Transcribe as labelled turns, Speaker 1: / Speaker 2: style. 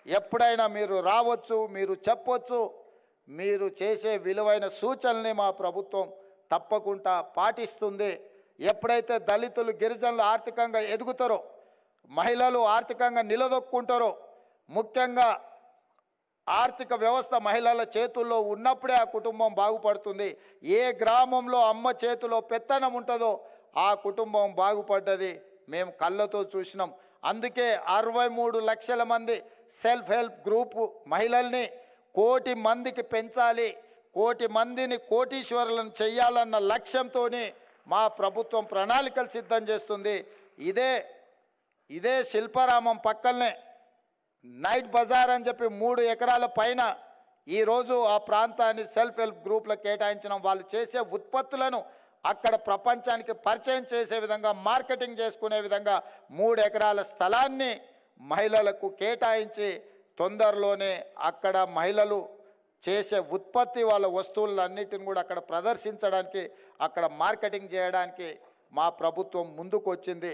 Speaker 1: ఎప్పుడైనా మీరు రావచ్చు, మీరు చెప్పొచ్చు. మీరు చేసే విలువైన సూచనల్ని మా ప్రభుత్వం తప్పకుండా పాటిస్తుంది. ఎప్పుడైతే దళితులు, గిరిజనులు ఆర్థికంగా ఎదుగుతారో, మహిళలు ఆర్థికంగా నిలదొక్కుంటారో, ముఖ్యంగా ఆర్థిక వ్యవస్థ మహిళల చేతుల్లో ఉన్నప్పుడే ఆ కుటుంబం బాగుపడుతుంది. ఏ గ్రామంలో అమ్మ చేతిలో పెత్తనం ఉంటుందో ఆ కుటుంబం బాగుపడ్డది మేము కళ్ళతో చూసినాం. అందుకే 63 లక్షల మంది సెల్ఫ్ హెల్ప్ గ్రూపు మహిళల్ని 1 కోటి మందికి పెంచాలి, 1 కోటి మందిని కోటీశ్వరులను చెయ్యాలన్న లక్ష్యంతో మా ప్రభుత్వం ప్రణాళికలు సిద్ధం చేస్తుంది. ఇదే శిల్పారామం పక్కనే నైట్ బజార్ అని చెప్పి 3 ఎకరాల పైన ఈరోజు ఆ ప్రాంతాన్ని సెల్ఫ్ హెల్ప్ గ్రూప్లకు కేటాయించడం, వాళ్ళు చేసే ఉత్పత్తులను అక్కడ ప్రపంచానికి పరిచయం చేసే విధంగా, మార్కెటింగ్ చేసుకునే విధంగా 3 ఎకరాల స్థలాన్ని మహిళలకు కేటాయించి తొందరలోనే అక్కడ మహిళలు చేసే ఉత్పత్తి, వాళ్ళ వస్తువులన్నిటిని కూడా అక్కడ ప్రదర్శించడానికి, అక్కడ మార్కెటింగ్ చేయడానికి మా ప్రభుత్వం ముందుకు వచ్చింది.